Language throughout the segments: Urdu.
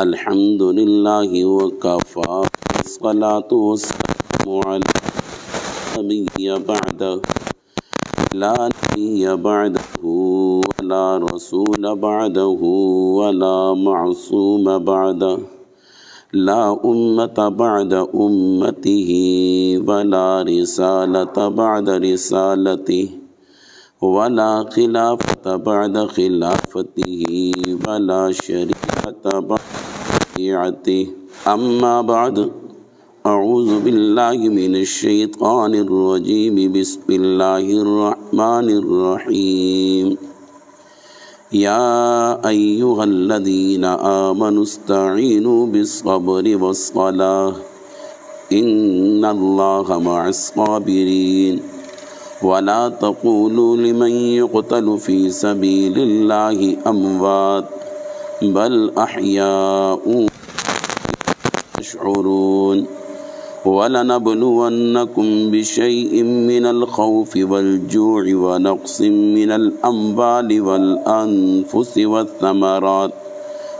الحمد للہ وکفى والصلاة والسلام على نبی بعدہ لا نبی بعدہ ولا رسول بعدہ ولا معصوم بعدہ لا امت بعد امته ولا رسالت بعد رسالته ولا خلافت بعد خلافته ولا شریعت بعد شریعته اما بعد اعوذ باللہ من الشیطان الرجیم بسم اللہ الرحمن الرحیم یا ایہا الذین آمنوا استعینوا بالصبر والصلاة ان اللہ مع الصابرین ولا تقولوا لمن يقتل في سبيل الله اموات بل احياء يشعرون ولنبلونكم بشيء من الخوف والجوع ونقص من الاموال والانفس والثمرات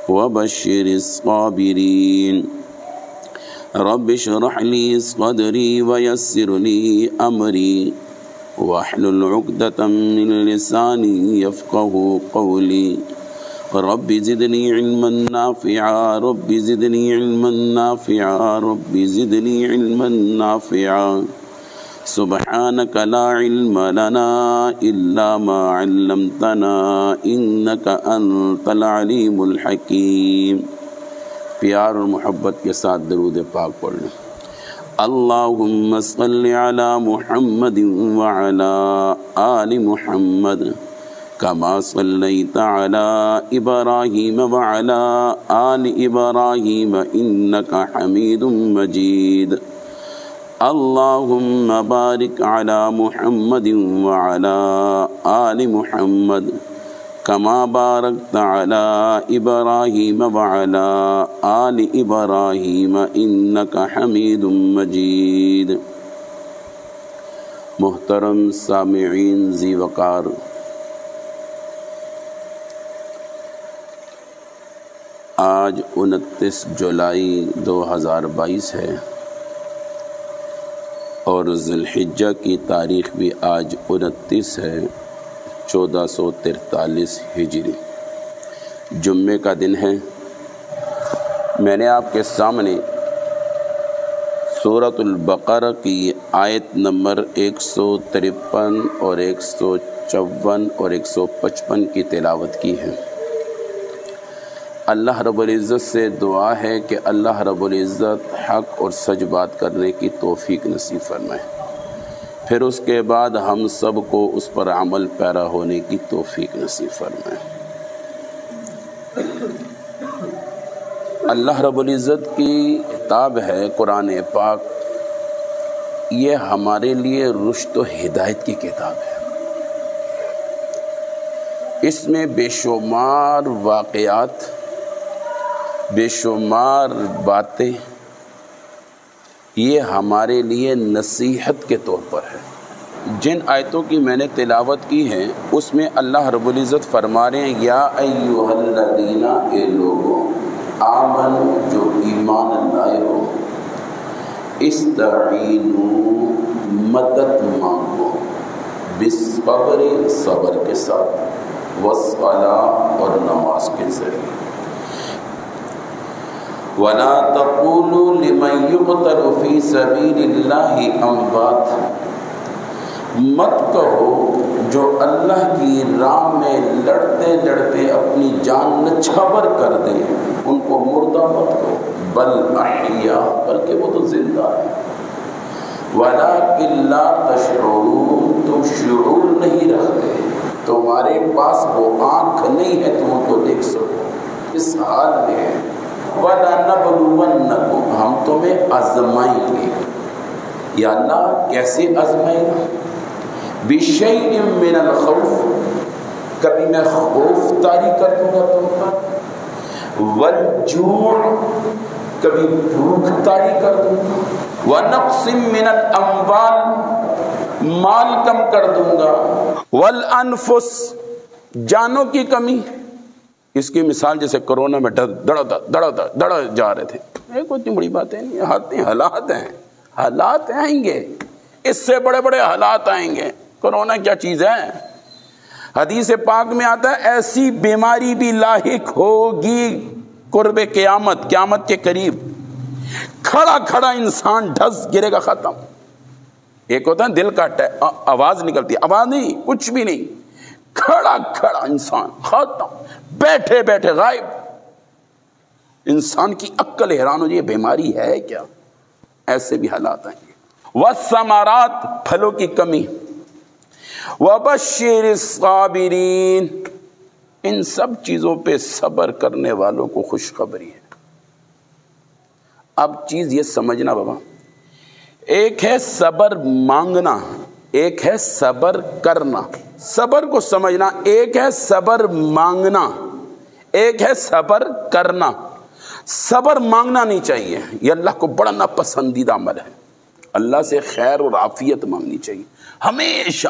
وبشر الصابرين رب اشرح لي صدري ويسر لي امري واحلل عقدة من لساني يفقه قولي رب زدني علما نافعا رب زدني علما نافعا رب زدني علما نافعا سبحانك لا علم لنا إلا ما علمتنا إنك أنت العليم الحكيم. پیار اور محبت کے ساتھ درود پاک پڑھ لیں. اللہم صل علی محمد وعلی آل محمد کما صلیت علی ابراہیم وعلی آل ابراہیم انکا حمید مجید. اللہم بارک علی محمد وعلی آل محمد کما بارکت علی ابراہیم وعلی آل ابراہیم انکا حمید مجید. محترم سامعین ذی وقار، آج 29 جولائی 2022 ہے اور ذی الحجہ کی تاریخ بھی آج 29 ہے 1443 ہجری، جمعے کا دن ہے. میں نے آپ کے سامنے سورۃ البقرہ کی آیت نمبر 153 اور 154 اور 155 کی تلاوت کی ہے. اللہ رب العزت سے دعا ہے کہ اللہ رب العزت حق اور سچ بات کرنے کی توفیق نصیب فرمائے، پھر اس کے بعد ہم سب کو اس پر عمل پیرا ہونے کی توفیق نصیب فرمائے. اللہ رب العزت کی کتاب ہے قرآن پاک، یہ ہمارے لیے رشد و ہدایت کی کتاب ہے. اس میں بے شمار واقعات، بے شمار باتیں یہ ہمارے لیے نصیحت کے طور پر ہے. جن آیتوں کی میں نے تلاوت کی ہے اس میں اللہ رب العزت فرما رہے ہیں یا ایھا الذین، اے لوگوں، آمنو، جو ایمان لائے ہو، استعینوا، مدد مانگو، بالصبر، صبر کے ساتھ، والصلاۃ، اور نماز کے ذریعے. وَلَا تَقُولُوا لِمَنْ يُقْتَلُ فِي سَبِيلِ اللَّهِ أَمْوَاتٌ، مت کہو جو اللہ کی راہ میں لڑتے لڑتے اپنی جان نچھاور کر دے ان کو مردہ مت کہو، بل احیاء، بلکہ وہ تو زندہ ہے. وَلَٰكِن لَا تَشْعُرُونَ، تم شعور نہیں رکھتے، تمہارے پاس وہ آنکھ نہیں ہے تم ان کو دیکھ سکو. اس حال میں ہے وَلَنَبْلُوَنَّكُمْ، ہم تمہیں آزمائیں گے. یا اللہ کیسے آزمائیں گے؟ بِشَيْءٍ مِّنَ الْخَوْفِ، کبھی میں خوف طاری کر دوں گا تم پر، وَالْجُوعِ، کبھی بھوک طاری کر دوں گا، وَنَقْصٍ مِّنَ الْأَمْوَالِ، مال کم کر دوں گا، وَالْأَنفُسِ، جانوں کی کمی، اس کی مثال جیسے کورونا میں دڑ جا رہے تھے، کوئی اتنی بڑی باتیں نہیں، حالات ہیں، حالات آئیں گے، اس سے بڑے بڑے حالات آئیں گے۔ کورونا کیا چیز ہے؟ حدیث پاک میں آتا ہے ایسی بیماری بھی لاحق ہوگی قرب قیامت، قیامت کے قریب، کھڑا کھڑا انسان ڈھس گرے گا، ختم۔ ایک ہوتا ہے دل کا آواز نکلتی ہے، آواز نہیں، کچھ بھی نہیں، کھڑا کھڑا انسان ختم، بیٹھے بیٹھے غائب۔ انسان کی عقل حیران ہو جائے، بیماری ہے کیا؟ ایسے بھی حالات آئیں گے۔ والثمرات، پھلوں کی کمی۔ وبشر الصابرین، ان سب چیزوں پہ صبر کرنے والوں کو خوشخبری ہے۔ اب چیز یہ سمجھنا بابا، ایک ہے صبر مانگنا، ایک ہے صبر کرنا۔ صبر کو سمجھنا، ایک ہے صبر مانگنا، ایک ہے صبر کرنا۔ صبر مانگنا نہیں چاہیے، یہ اللہ کو بڑا ناپسندیدہ عمل ہے۔ اللہ سے خیر اور عافیت مانگنی چاہیے، ہمیشہ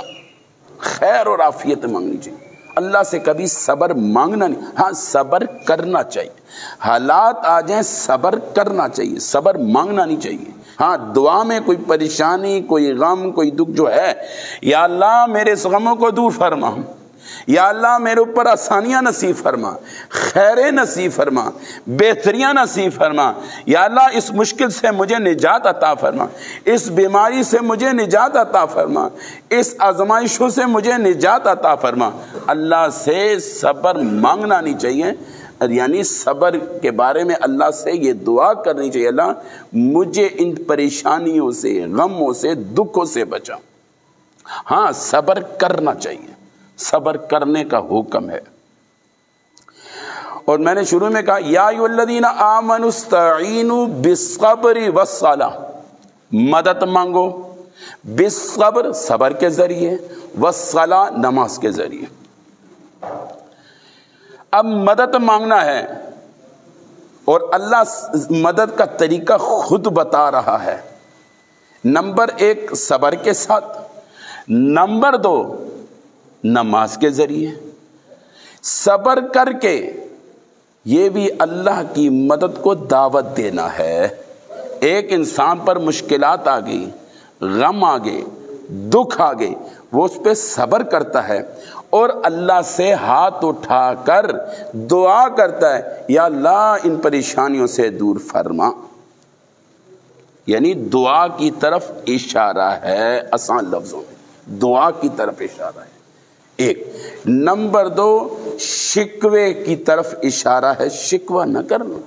خیر اور عافیت مانگنی چاہیے۔ اللہ سے کبھی صبر مانگنا نہیں، ہاں صبر کرنا چاہیے۔ حالات آ جائیں صبر کرنا چاہیے، صبر مانگنا نہیں چاہیے۔ ہاں دعا میں کوئی پریشانی، کوئی غم، کوئی دکھ جو ہے، یا اللہ میرے اس غموں کو دور فرما، یا اللہ میرے اوپر آسانیاں نصیب فرما، خیریں نصیب فرما، بہتریاں نصیب فرما، یا اللہ اس مشکل سے مجھے نجات عطا فرما، اس بیماری سے مجھے نجات عطا فرما، اس آزمائشوں سے مجھے نجات عطا فرما۔ اللہ سے صبر مانگنا نہیں چاہیے، یعنی صبر کے بارے میں اللہ سے یہ دعا کرنی چاہیے، اللہ مجھے ان پریشانیوں سے، غموں سے، دکھوں سے بچا۔ ہاں صبر کرنا چاہیے، صبر کرنے کا حکم ہے۔ اور میں نے شروع میں کہا یا ایھا الذین آمنوا استعینوا بالصبر والصلاۃ، مدد مانگو بالصبر، صبر کے ذریعے، والصلاۃ، نماز کے ذریعے۔ اب مدد مانگنا ہے اور اللہ مدد کا طریقہ خود بتا رہا ہے۔ نمبر 1 صبر کے ساتھ، نمبر 2 نماز کے ذریعے۔ صبر کر کے یہ بھی اللہ کی مدد کو دعوت دینا ہے۔ ایک انسان پر مشکلات آ گئی، غم آ گئے، دکھ آ گئے، وہ اس پہ صبر کرتا ہے اور اللہ سے ہاتھ اٹھا کر دعا کرتا ہے یا اللہ ان پریشانیوں سے دور فرما، یعنی دعا کی طرف اشارہ ہے، آسان لفظوں میں دعا کی طرف اشارہ ہے۔ ایک نمبر 2 شکوے کی طرف اشارہ ہے، شکوہ نہ کرنا،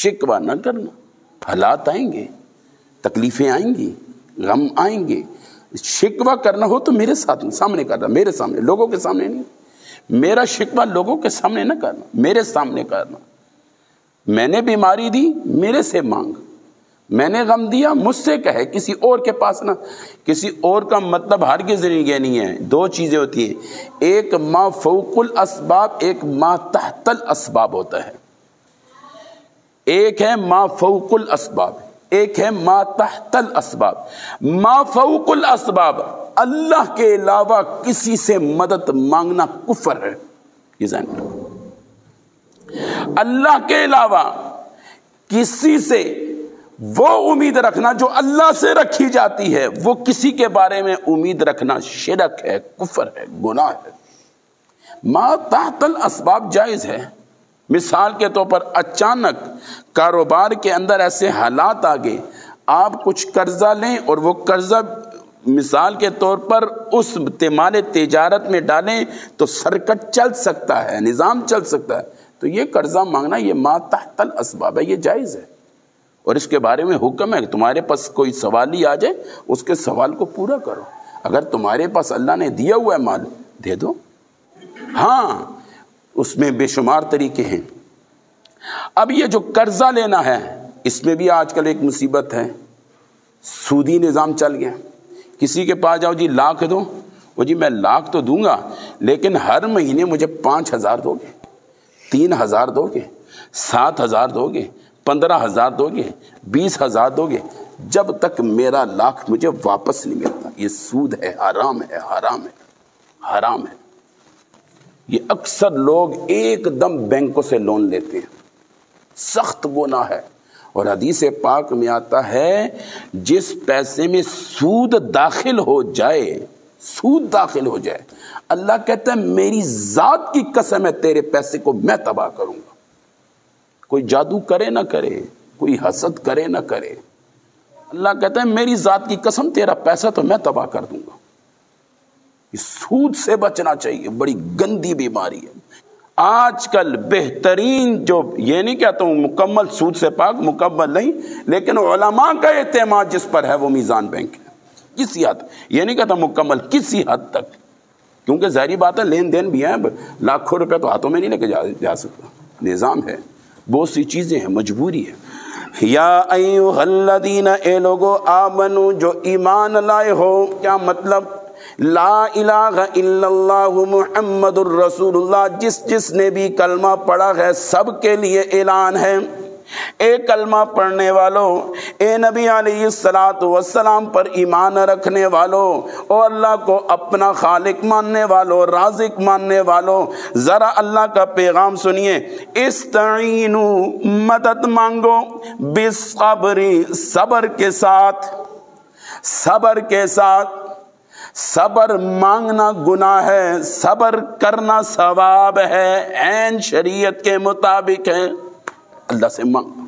شکوہ نہ کرنا۔ حالات آئیں گے، تکلیفیں آئیں گی، غم آئیں گے، شکوہ کرنا ہو تو میرے ساتھ سامنے کرنا، میرے سامنے، لوگوں کے سامنے نہیں۔ میرا شکوہ لوگوں کے سامنے نہ کرنا، میرے سامنے کرنا۔ میں نے بیماری دی، میرے سے مانگ، میں نے غم دیا، مجھ سے کہے، کسی اور کے پاس نہ۔ کسی اور کا مطلب ہرگز یہ نہیں ہے۔ 2 چیزیں ہوتی ہیں، ایک ما فوق الاسباب، ایک ما تحت الاسباب ہوتا ہے۔ ایک ہے ما فوق الاسباب، ایک ہے ما تحت الاسباب۔ ما فوق الاسباب، اللہ کے علاوہ کسی سے مدد مانگنا کفر ہے، یہ ذہن رکھو۔ اللہ کے علاوہ کسی سے وہ امید رکھنا جو اللہ سے رکھی جاتی ہے، وہ کسی کے بارے میں امید رکھنا شرک ہے، کفر ہے، گناہ ہے۔ ما تحت الاسباب جائز ہے۔ مثال کے طور پر اچانک کاروبار کے اندر ایسے حالات آ گئے، آپ کچھ قرضہ لیں اور وہ قرضہ مثال کے طور پر اس مال تجارت میں ڈالیں تو سرکٹ چل سکتا ہے، نظام چل سکتا ہے، تو یہ قرضہ مانگنا یہ ما تحت الاسباب ہے، یہ جائز ہے۔ اور اس کے بارے میں حکم ہے کہ تمہارے پاس کوئی سوال ہی آ جائے اس کے سوال کو پورا کرو۔ اگر تمہارے پاس اللہ نے دیا ہوا ہے مال، دے دو۔ ہاں اس میں بے شمار طریقے ہیں۔ اب یہ جو قرضہ لینا ہے، اس میں بھی آج کل ایک مصیبت ہے، سودی نظام چل گیا۔ کسی کے پاس جاؤ جی لاکھ دو، وہ جی میں لاکھ تو دوں گا لیکن ہر مہینے مجھے 5,000 دو گے، 3,000 دو گے، 7,000 دو گے، 15,000 دو گے، 20,000 دو گے، جب تک میرا لاکھ مجھے واپس نہیں ملتا۔ یہ سود ہے، حرام ہے، حرام ہے، حرام ہے۔ یہ اکثر لوگ ایک دم بینکوں سے لون لیتے ہیں، سخت گناہ ہے۔ اور حدیث پاک میں آتا ہے جس پیسے میں سود داخل ہو جائے اللہ کہتا ہے میری ذات کی قسم ہے تیرے پیسے کو میں تباہ کروں گا۔ کوئی جادو کرے نہ کرے، کوئی حسد کرے نہ کرے، اللہ کہتا ہے میری ذات کی قسم تیرا پیسہ تو میں تباہ کر دوں گا۔ سود سے بچنا چاہیے، بڑی گندی بیماری ہے۔ آج کل بہترین جو، یہ نہیں کہتا ہوں مکمل سود سے پاک، مکمل نہیں، لیکن علماء کا اعتماد جس پر ہے وہ میزان بینک ہے، کسی حد، یہ نہیں کہتا مکمل، کسی حد تک، کیونکہ ظاہری بات ہے لین دین بھی ہے، لاکھوں روپے تو ہاتھوں میں نہیں لے کے جا سکتا، نظام ہے، بہت سی چیزیں ہیں، مجبوری ہے۔ یا ایھا الذین، اے لوگو، آمنو، جو ایمان لائے ہو، کیا مطلب؟ لا الہ الا اللہ محمد الرسول اللہ، جس نے بھی کلمہ پڑھا ہے سب کے لیے اعلان ہے، اے کلمہ پڑھنے والوں، اے نبی علیہ السلام پر ایمان رکھنے والوں، اور اللہ کو اپنا خالق ماننے والوں، رازق ماننے والوں، ذرا اللہ کا پیغام سنیے۔ استعینوا، مدد مانگو، بالصبر، صبر کے ساتھ، صبر کے ساتھ۔ صبر مانگنا گناہ ہے، صبر کرنا ثواب ہے، عین شریعت کے مطابق ہے۔ اللہ سے مانگ،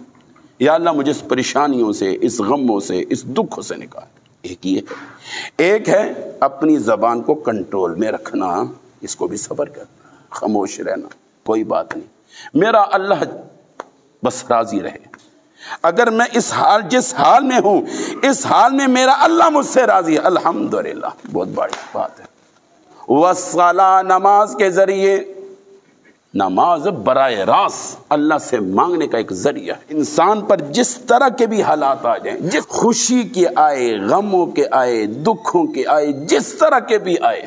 یا اللہ مجھے اس پریشانیوں سے، اس غموں سے، اس دکھوں سے نکال۔ ایک یہ ہے، ایک ہے اپنی زبان کو کنٹرول میں رکھنا، اس کو بھی صبر کرنا، خاموش رہنا، کوئی بات نہیں، میرا اللہ بس راضی رہے، اگر میں جس حال میں ہوں، اس حال میں میرا اللہ مجھ سے راضی ہے، الحمدللہ، بہت بڑی بات ہے۔ والصلاۃ، نماز کے ذریعے، نماز براہ راست اللہ سے مانگنے کا ایک ذریعہ ہے۔ انسان پر جس طرح کے بھی حالات آ جائیں، جس خوشی کے آئے، غموں کے آئے، دکھوں کے آئے، جس طرح کے بھی آئے،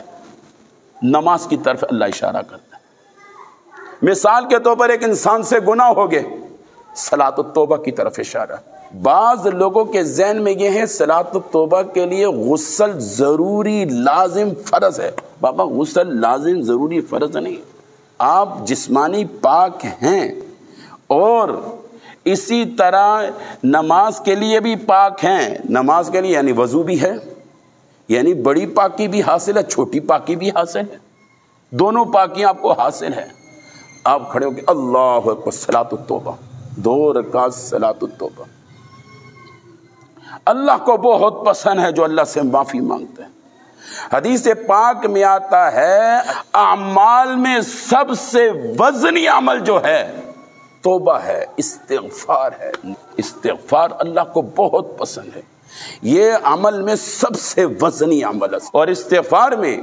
نماز کی طرف اللہ اشارہ کرتا ہے۔ مثال کے طور پر ایک انسان سے گناہ ہو گئے، صلاۃ التوبہ کی طرف اشارہ۔ بعض لوگوں کے ذہن میں یہ ہے صلاۃ التوبہ کے لیے غسل ضروری، لازم، فرض ہے۔ بابا غسل لازم، ضروری، فرض نہیں، آپ جسمانی پاک ہیں اور اسی طرح نماز کے لیے بھی پاک ہیں۔ نماز کے لیے یعنی وضو بھی ہے، یعنی بڑی پاکی بھی حاصل ہے، چھوٹی پاکی بھی حاصل ہے، دونوں پاکیاں آپ کو حاصل ہیں۔ آپ کھڑے ہو کے اللہ اکبر، صلاۃ التوبہ، 2 رکعت صلاۃ التوبہ، اللہ کو بہت پسند ہے جو اللہ سے معافی مانگتے ہیں۔ حدیث پاک میں آتا ہے اعمال میں سب سے وزنی عمل جو ہے توبہ ہے، استغفار ہے۔ استغفار اللہ کو بہت پسند ہے، یہ عمل میں سب سے وزنی عمل ہے۔ اور استغفار میں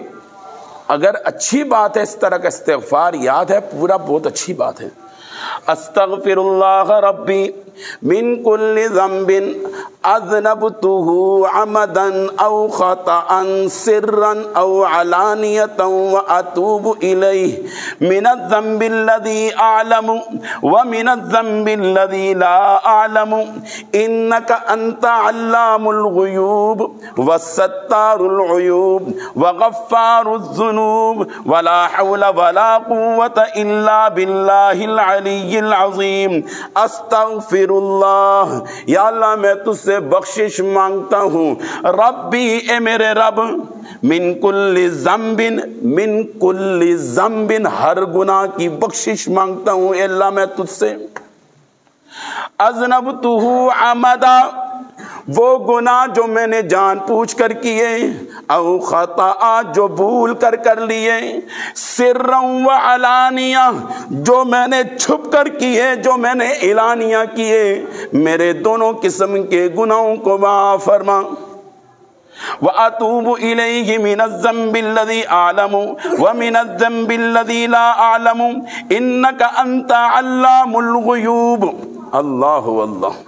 اگر اچھی بات ہے، اس طرح کا استغفار یاد ہے پورا، بہت اچھی بات ہے۔ استغفر اللہ ربی من کل ذنب اذنبته عمدا او خطأ سرا او علانیة واتوب الیہ من الذنب الذی اعلم ومن الذنب الذی لا اعلم انک انت علام الغیوب والستار العیوب وغفار الذنوب ولا حول ولا قوة الا باللہ العلی العظیم۔ استغفر اللہ، یا اللہ میں تجھ سے بخشش مانگتا ہوں، ربی، اے میرے رب، من کل ذنب، من کل ذنب، ہر گناہ کی بخشش مانگتا ہوں، اے اللہ میں تجھ سے۔ اذنبتہ عمدا، وہ گناہ جو میں نے جان پوچھ کر کیے، او خطا، جو بھول کر لیے، سرا و علانیہ، جو میں نے چھپ کر کیے، جو میں نے اعلانیہ کیے، میرے دونوں قسم کے گناہوں کو معاف فرما۔ وَأَتُوبُ إِلَيْهِ مِنَ الذَّنبِ الَّذِي أَعْلَمُ وَمِنَ الذَّنبِ الَّذِي لَا أَعْلَمُ إِنَّكَ أَنْتَ عَلَّامُ الْغُيُوبِ۔ اللہ اللہ۔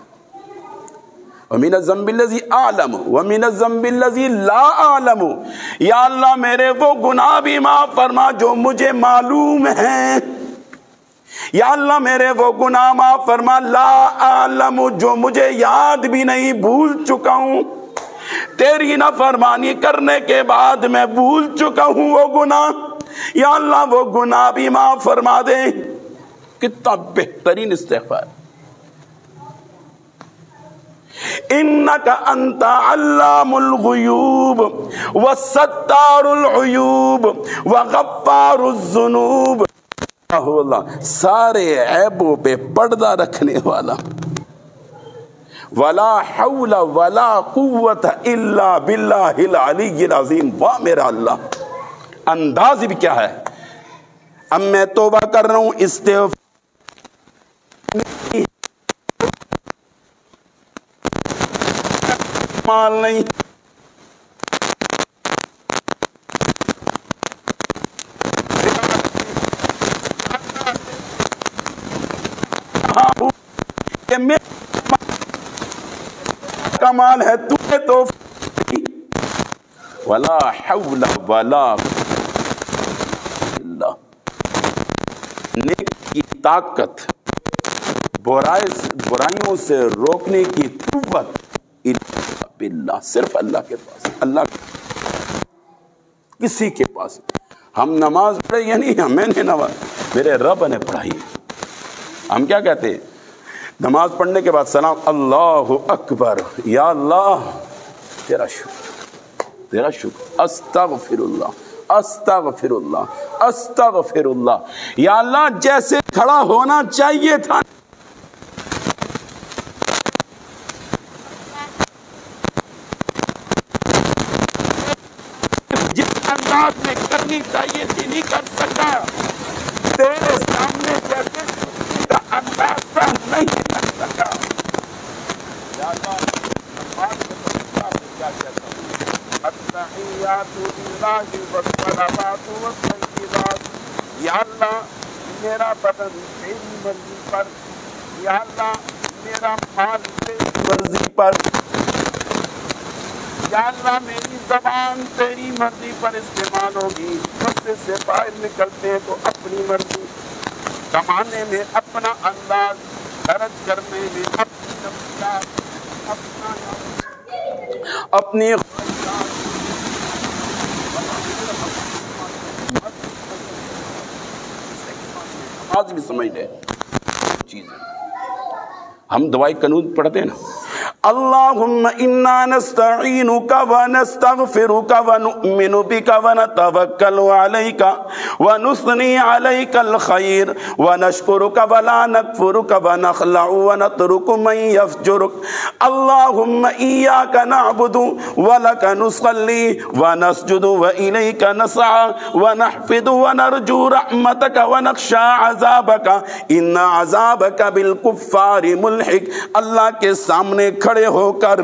وَمِنَ الذَّنبِ الَّذِي أَعْلَمُ وَمِنَ الذَّنبِ الَّذِي لَا أَعْلَمُ، یا اللہ میرے وہ گناہ بھی معاف فرما جو مجھے معلوم ہیں، یا اللہ میرے وہ گناہ معاف فرما لا أعلم، جو مجھے یاد بھی نہیں، بھول چکا ہوں، تیری نافرمانی کرنے کے بعد میں بھول چکا ہوں وہ گناہ، یا اللہ وہ گناہ بھی معاف فرما دے. کتنا بہترین استغفار. انک انت علام الغیوب وستار العیوب وغفار الذنوب. اللہ سارے عیبوں پہ پردہ رکھنے والا. ولا حول ولا قوت الا باللہ العلی العظیم. واہ میرا اللہ، انداز بھی کیا ہے. اب میں توبہ کر رہا ہوں استغفار مال نہیں. کمال ہے تو نے تو ولا حول ولا اللہ. نیک کی طاقت، برائیوں سے روکنے کی قوت باللہ صرف اللہ کے پاس. اللہ کسی کے پاس. ہم نماز پڑھے یا نہیں، میں نے نماز میرے رب نے پڑھائی. ہم کیا کہتے ہیں نماز پڑھنے کے بعد سلام اللہ اکبر، یا اللہ تیرا شکر تیرا شکر، استغفر اللہ استغفر اللہ استغفر اللہ. یا اللہ جیسے کھڑا ہونا چاہیے تھا جس انداز میں کرنی چاہیے تھی نہیں کر سکا. تیرے سامنے جیسے کا انداز نہیں کر سکا. یا اللہ کیا کہتا ہوں التحیات للہ والصلوات والطیبات. یا اللہ میرا بدن تیری مرضی پر، یا اللہ میرا مال تیری مرضی پر، یا اللہ میری زبان تیری مرضی پر استعمال ہوگی. غصے سے باہر نکلتے ہیں تو اپنی مرضی، کمانے میں اپنا انداز، خرچ کرنے میں اپنی نفسیات، اپنی آج بھی سمجھ لے چیز. ہم دوائی قانون پڑھتے ہیں نا، اللہم انا نستعینک ونستغفرک ونؤمن بک ونتوکل علیک ونثنی علیک الخیر ونشکرک ولا نکفرک ونخلع ونترک من یفجرک. اللہم ایاک نعبد ولک نصلی ونسجد والیک نسعى ونحفظ ونرجو رحمتک ونخشى عذابک ان عذابک بالکفار ملحق. اللہ کے سامنے کھڑے ہو کر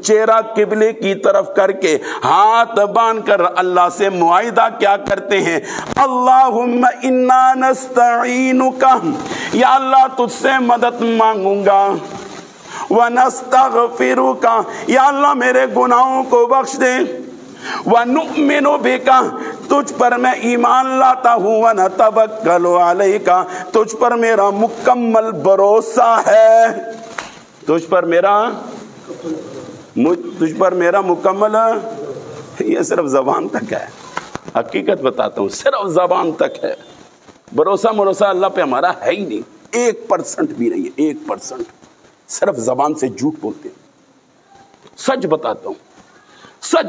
چہرہ قبلے کی طرف کر کے ہاتھ باندھ کر اللہ سے معاہدہ کیا کرتے ہیں، اللہم انا نستعینک، یا اللہ تجھ سے مدد مانگوں گا، ونستغفرک، یا اللہ میرے گناہوں کو بخش دے، ونؤمن بک، تجھ پر میں ایمان لاتا ہوں، ونتوکل علیک، تجھ پر میرا مکمل بھروسہ ہے، تجھ پر میرا مکمل. یہ صرف زبان تک ہے، حقیقت بتاتا ہوں صرف زبان تک ہے. بھروسہ اللہ پہ ہمارا ہے ہی نہیں، 1% بھی نہیں ہے، 1%. صرف زبان سے جھوٹ بولتے ہیں. سچ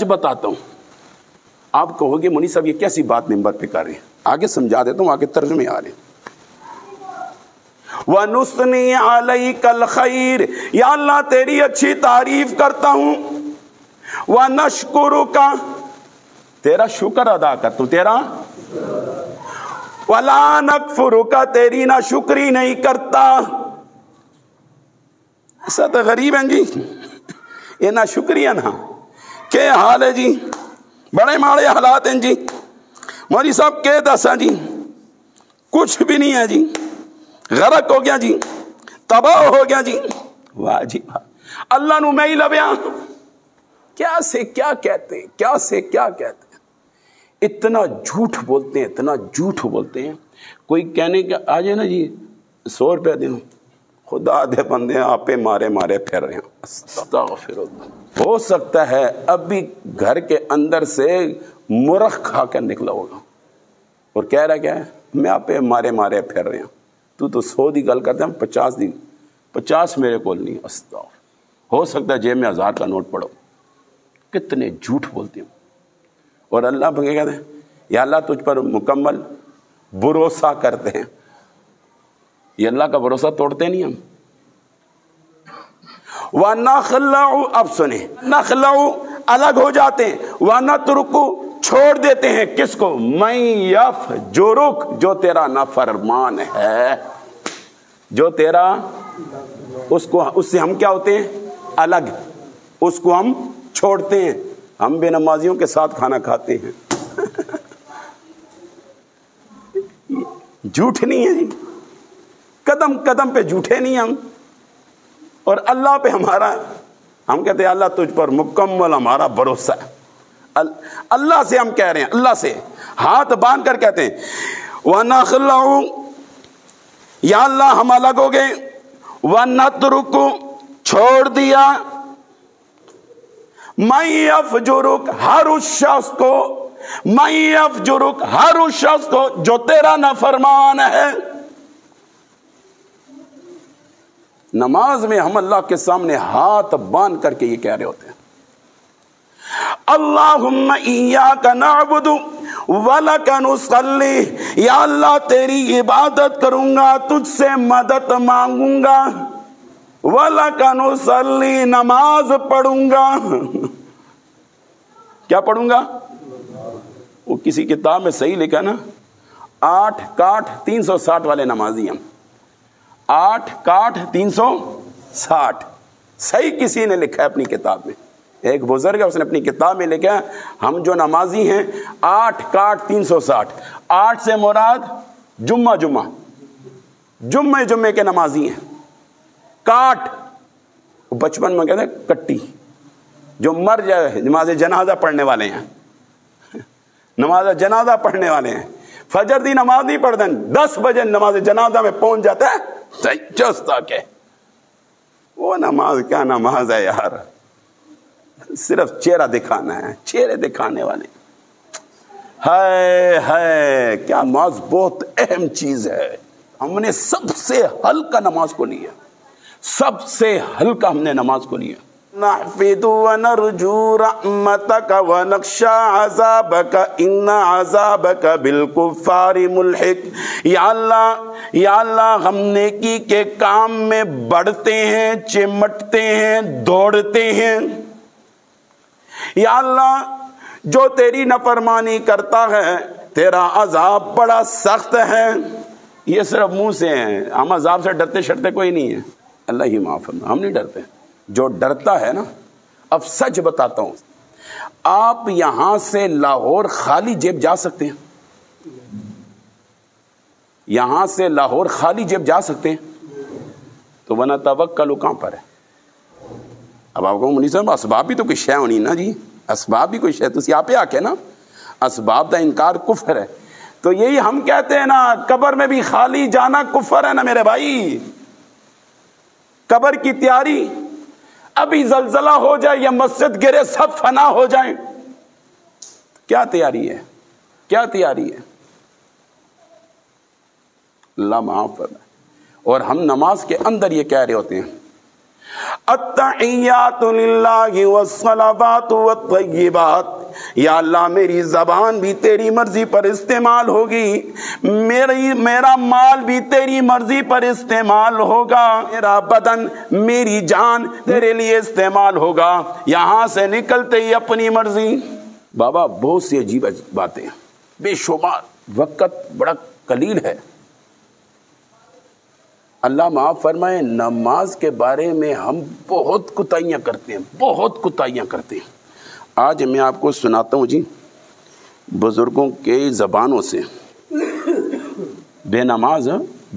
بتاتا ہوں. آپ کہو گے منی صاحب یہ کیسی بات ممبر پہ کر رہے ہیں، آگے سمجھا دیتا ہوں، آگے ترجمے آ رہے ہیں. وَنُثْنِي عَلَيْكَ الْخَيْرِ، یا اللہ تیری اچھی تعریف کرتا ہوں، وَنَشْكُرُكَ، تیرا شکر ادا کرتا ہوں، تیرا وَلَا نَكْفُرُكَ، تیری نہ شکری نہیں کرتا. ایسا تو غریب ہیں جی، یہ نہ شکریہ نا کیا حال ہے جی، بڑے ماڑے حالات ہیں جی، مولوی صاحب کے دسا جی کچھ بھی نہیں ہے جی، غرق ہو گیا جی، تباہ ہو گیا جی. واہ جی واہ، اللہ نو میں ہی لبیاں کیا سے کیا کہتے ہیں، کیا سے کیا کہتے ہیں. اتنا جھوٹ بولتے ہیں. کوئی کہنے کہ آ جائے نا جی 100 روپے دیں، خدا دے بندے آپ پہ مارے پھر رہے ہیں. استغفر اللہ. ہو سکتا ہے اب بھی گھر کے اندر سے مرخ کھا کر نکلا ہوگا، اور کہہ رہا کیا ہے؟ میں آپ پہ مارے مارے پھر رہے ہیں، تو 100 دی گل کرتے ہیں 50 میرے کول نہیں، استغفر، ہو سکتا ہے جیب میں 1000 کا نوٹ پڑو۔ کتنے جھوٹ بولتے ہیں۔ اور اللہ بھگے کہتے ہیں یا اللہ تجھ پر مکمل بھروسہ کرتے ہیں، یہ اللہ کا بھروسہ توڑتے نہیں ہم۔ وَنَخْلَعُ، اب سنیں، نخلعُ الگ ہو جاتے ہیں، وَنَتْرُكُ چھوڑ دیتے ہیں کس کو؟ مَن يَفْجُرُكَ، جو تیرا نافرمان ہے، جو تیرا، اس سے ہم کیا ہوتے ہیں؟ الگ، اس کو ہم چھوڑتے ہیں۔ ہم بے نمازیوں کے ساتھ کھانا کھاتے ہیں۔ جھوٹ نہیں ہے جی، قدم قدم پہ جھوٹے نہیں ہم، اور اللہ پہ ہمارا، ہم کہتے ہیں اللہ تجھ پر مکمل ہمارا بھروسہ ہے۔ اللہ سے ہم کہہ رہے ہیں، اللہ سے ہاتھ باندھ کر کہتے ہیں وَنَخْلَعُ، یا اللہ ہم الگ ہو گئے، وَنَتْرُكُ چھوڑ دیا، مَن يَفْجُرُكَ ہر اس شخص کو، مَن يَفْجُرُكَ ہر اس شخص کو جو تیرا نافرمان ہے۔ نماز میں ہم اللہ کے سامنے ہاتھ باندھ کر کے یہ کہہ رہے ہوتے ہیں اللہم ایاک نعبد ولک نصلی، یا اللہ تیری عبادت کروں گا، تجھ سے مدد مانگوں گا، ولک نصلی نماز پڑھوں گا۔ کیا پڑھوں گا؟ وہ کسی کتاب میں صحیح لکھا نا، 8 کاٹھ 360 والے نمازی ہم، 8 کاٹھ 360، صحیح کسی نے لکھا ہے اپنی کتاب میں، ایک بزرگ ہے اس نے اپنی کتاب میں لکھا ہم جو نمازی ہیں 8 کاٹھ 360، 8 سے مراد جمعے کے نمازی ہیں، کاٹ بچپن میں کہتے ہیں کٹی، جو مر جائے، نماز جنازہ پڑھنے والے ہیں، نماز جنازہ پڑھنے والے ہیں، فجر دی نماز نہیں پڑھتے، 10 بجے نماز جنازہ میں پہنچ جاتا ہے چست آ کے، وہ نماز کیا نماز ہے یار، صرف چہرہ دکھانا ہے، چہرے دکھانے والے۔ ہے کیا نماز بہت اہم چیز ہے، ہم نے سب سے ہلکا نماز کو لیا، سب سے ہلکا ہم نے نماز کو لیا۔ نحفظ ونرجو رحمتک ونخشى عذابک ان عذابک بالکفار ملحق، یا اللہ ہم نیکی کے کام میں بڑھتے ہیں، چمٹتے ہیں، دوڑتے ہیں، یا اللہ جو تیری نافرمانی کرتا ہے تیرا عذاب بڑا سخت ہے۔ یہ صرف منہ سے ہیں، ہم عذاب سے ڈرتے شرتے کوئی نہیں ہے، اللہ ہی معاف فرمائے، ہم نہیں ڈرتے۔ جو ڈرتا ہے نا، اب سچ بتاتا ہوں، آپ یہاں سے لاہور خالی جیب جا سکتے ہیں؟ یہاں سے لاہور خالی جیب جا سکتے ہیں؟ تو وَنَا تَوَكَّلُ کہاں پر ہے؟ اب آپ کو منی صاحب اسباب بھی تو کوئی شے ہونی نا جی، اسباب بھی کوئی شے، تو آپ ہی آ کے نا اسباب دا انکار کفر ہے، تو یہی ہم کہتے ہیں نا قبر میں بھی خالی جانا کفر ہے نا میرے بھائی۔ قبر کی تیاری، ابھی زلزلہ ہو جائے یا مسجد گرے سب فنا ہو جائیں، کیا تیاری ہے، کیا تیاری ہے، اللہ معاف فرمائے۔ اور ہم نماز کے اندر یہ کہہ رہے ہوتے ہیں التحیات للہ والصلوات والطیبات، یا اللہ میری زبان بھی تیری مرضی پر استعمال ہوگی، میرا مال بھی تیری مرضی پر استعمال ہوگا، میرا بدن میری جان تیرے لیے استعمال ہوگا، یہاں سے نکلتے ہی اپنی مرضی۔ بابا بہت سی عجیب باتیں، بے شمار، وقت بڑا قلیل ہے، اللہ معاف فرمائے۔ نماز کے بارے میں ہم بہت کوتاہیاں کرتے ہیں، بہت کوتاہیاں کرتے ہیں۔ آج میں آپ کو سناتا ہوں جی بزرگوں کے زبانوں سے، بے نماز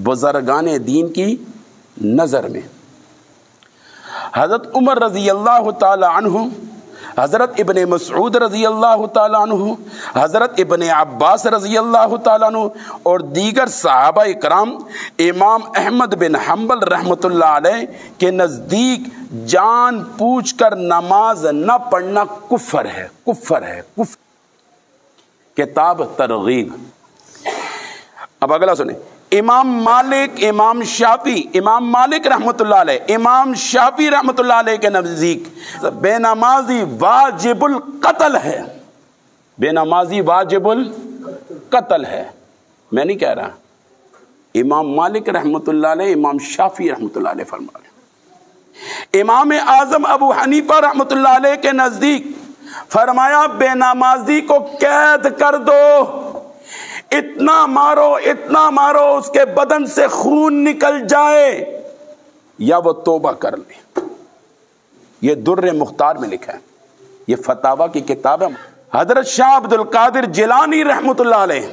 بزرگان دین کی نظر میں۔ حضرت عمر رضی اللہ تعالی عنہ، حضرت ابن مسعود رضی اللہ تعالیٰ عنہ، حضرت ابن عباس رضی اللہ تعالیٰ عنہ اور دیگر صحابہ اکرام امام احمد بن حنبل رحمۃ اللہ علیہ کے نزدیک جان پوچھ کر نماز نہ پڑھنا کفر ہے، کفر ہے، کفر۔ کتاب ترغیب اب اگلا سنیں، امام مالک رحمۃ اللہ علیہ، امام شافعی رحمۃ اللہ علیہ کے نزدیک بے نمازی واجب القتل ہے، بے نمازی واجب القتل ہے۔ میں نہیں کہہ رہا، امام مالک رحمۃ اللہ علیہ، امام شافعی رحمۃ اللہ علیہ فرما رہے۔ امام اعظم ابو حنیفہ رحمۃ اللہ علیہ کے نزدیک فرمایا بے نمازی کو قید کر دو، اتنا مارو اس کے بدن سے خون نکل جائے یا وہ توبہ کر لے۔ یہ در مختار میں لکھا ہے، یہ فتاوی کی کتاب ہے۔ حضرت شاہ عبد القادر جیلانی رحمۃ اللہ علیہ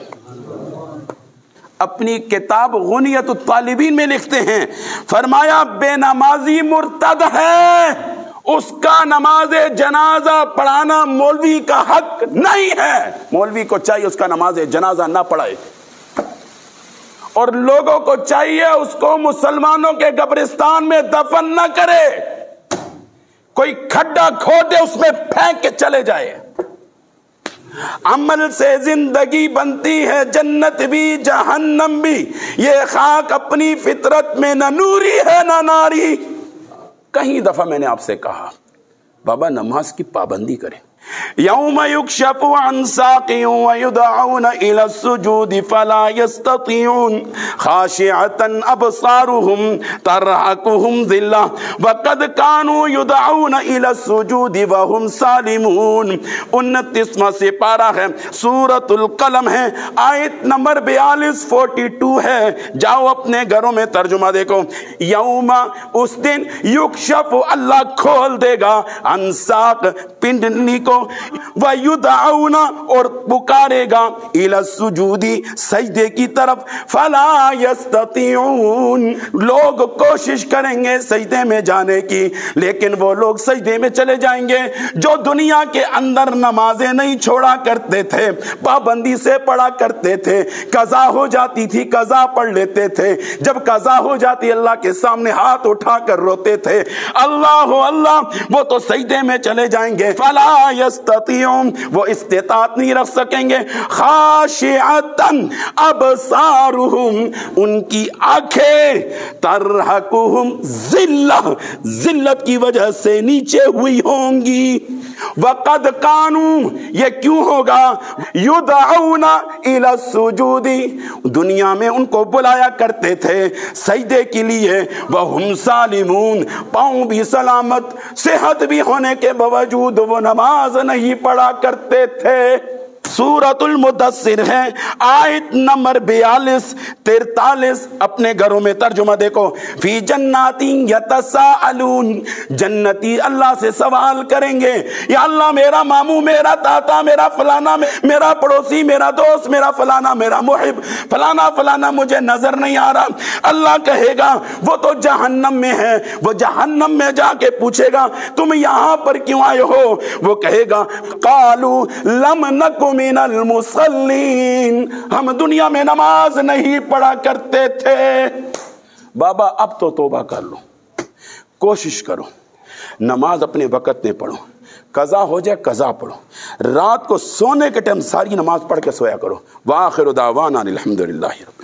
اپنی کتاب غنیت الطالبین میں لکھتے ہیں، فرمایا بے نمازی مرتد ہے، اس کا نماز جنازہ پڑھانا مولوی کا حق نہیں ہے، مولوی کو چاہیے اس کا نماز جنازہ نہ پڑھائے، اور لوگوں کو چاہیے اس کو مسلمانوں کے قبرستان میں دفن نہ کرے، کوئی کھڈا کھودے اس میں پھینک کے چلے جائے۔ عمل سے زندگی بنتی ہے، جنت بھی جہنم بھی، یہ خاک اپنی فطرت میں نہ نوری ہے نہ ناری۔ کہیں دفعہ میں نے آپ سے کہا بابا نماز کی پابندی کریں۔ یوم یکشف عن ساق ویدعون الی السجود فلا یستطیعون خاشعۃ ابصارهم ترہقهم ذلہ وقد کانوا یدعون الی السجود وهم سالمون۔ 29واں سپارہ ہے، سورۃ القلم ہے، آیت نمبر 42 ہے، جاؤ اپنے گھروں میں ترجمہ دیکھو۔ یوم، اس دن، یکشف، اللہ کھول دے گا، عن ساق، پنڈلی کو، وَيُدْعَوْنَ، اور پکارے گا، إِلَى السُّجُودِ، سجدے کی طرف، فَلَا يَسْتَطِيعُونَ، لوگ کوشش کریں گے سجدے میں جانے کی لیکن وہ لوگ سجدے میں چلے جائیں گے جو دنیا کے اندر نمازیں نہیں چھوڑا کرتے تھے، پابندی سے پڑھا کرتے تھے، قضا ہو جاتی تھی قضا پڑھ لیتے تھے، جب قضا ہو جاتی اللہ کے سامنے ہاتھ اٹھا کر روتے تھے، اللہ اللہ، وہ تو سجدے میں چلے جائیں گے، فَلَا یستطیعون، وہ استطاعت نہیں رکھ سکیں گے، خاشعتن ابصارہم، ان کی آنکھیں، ترہقہم ذلہ، ذلت کی وجہ سے نیچے ہوئی ہوں گی، وقد کانوا، یہ کیوں ہوگا، یدعون الی السجود، دنیا میں ان کو بلایا کرتے تھے سجدے کے لیے، وہم سالمون، پاؤں بھی سلامت، صحت بھی ہونے کے باوجود وہ نماز نہیں پڑھا کرتے تھے۔ سورۃ المدثر ہے، آیت نمبر 42-43، اپنے گھروں میں ترجمہ دیکھو۔ فی جنات یتساءلون، جنتی اللہ سے سوال کریں گے، یا اللہ میرا ماموں، میرا تاتا، میرا فلانا، میرا پڑوسی، میرا دوست، میرا فلانا، میرا محب، فلانا فلانا مجھے نظر نہیں آ رہا۔ اللہ کہے گا وہ تو جہنم میں ہے، وہ جہنم میں جا کے پوچھے گا تم یہاں پر کیوں آئے ہو؟ وہ کہے گا قالوا لم نک من المصلین، ہم دنیا میں نماز نہیں پڑھا کرتے تھے۔ بابا اب تو توبہ کر لو، کوشش کرو نماز اپنے وقت میں پڑھو، قضا ہو جائے قضا پڑھو، رات کو سونے کے ٹائم ساری نماز پڑھ کے سویا کرو۔ وآخر دعوانا الحمدللہ رب